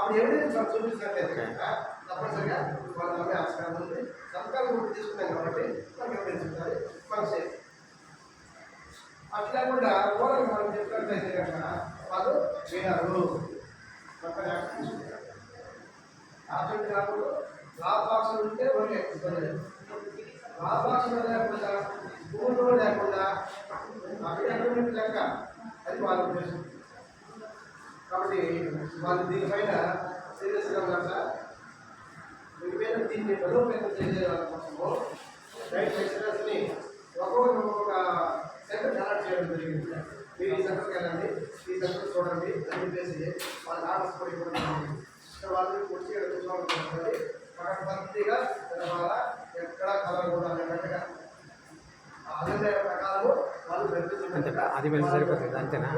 అప్పుడు ఎవిడెన్స్ చూపించినట్లయితే తప్పనిసరిగా వాళ్ళు నమ్మే ఆస్కారం ఉంది. సంతకాలు కూడా తీసుకున్నాం కాబట్టి మనకి ఎవిడెన్స్ ఉంటుంది, మనం సేఫ్. అట్లా కూడా ఓనర్ మనం చెప్పినట్లయితే కనుక వాళ్ళు వినరు. ఆచరణ కాకుండా లాభాక్షలు ఉంటే ఓకే, లాభాక్షలు లేకుండా భూములు లేకుండా అగ్రిమెంట్ లెక్క అది వాళ్ళ ఉద్దేశం. కాబట్టి వాళ్ళు దీనిపైన సీరియస్గా ఉన్నారు సార్. దీనిపైన దీన్ని బలోపేతం చేసే కోసము రైట్ ఎక్స్ప్రెస్ని ఒక్కొక్క సెంటర్ అలాట్ చేయడం జరిగింది. మీరు ఈ సెంటర్కి వెళ్ళండి, ఈ సెంటర్ చూడండి అని చెప్పేసి వాళ్ళ ఆర్డర్స్ కూడా ఇవ్వడం జరిగింది. వాళ్ళని కూర్చి కూర్చోవాలనుకుంటుంది. అక్కడ పద్ధతిగా తెలవాలా, ఎక్కడ కలర్ కూడా అన్నట్టుగా అభిప్రాయ ప్రకారము వాళ్ళు అది సరిపోతుంది అంతేనా.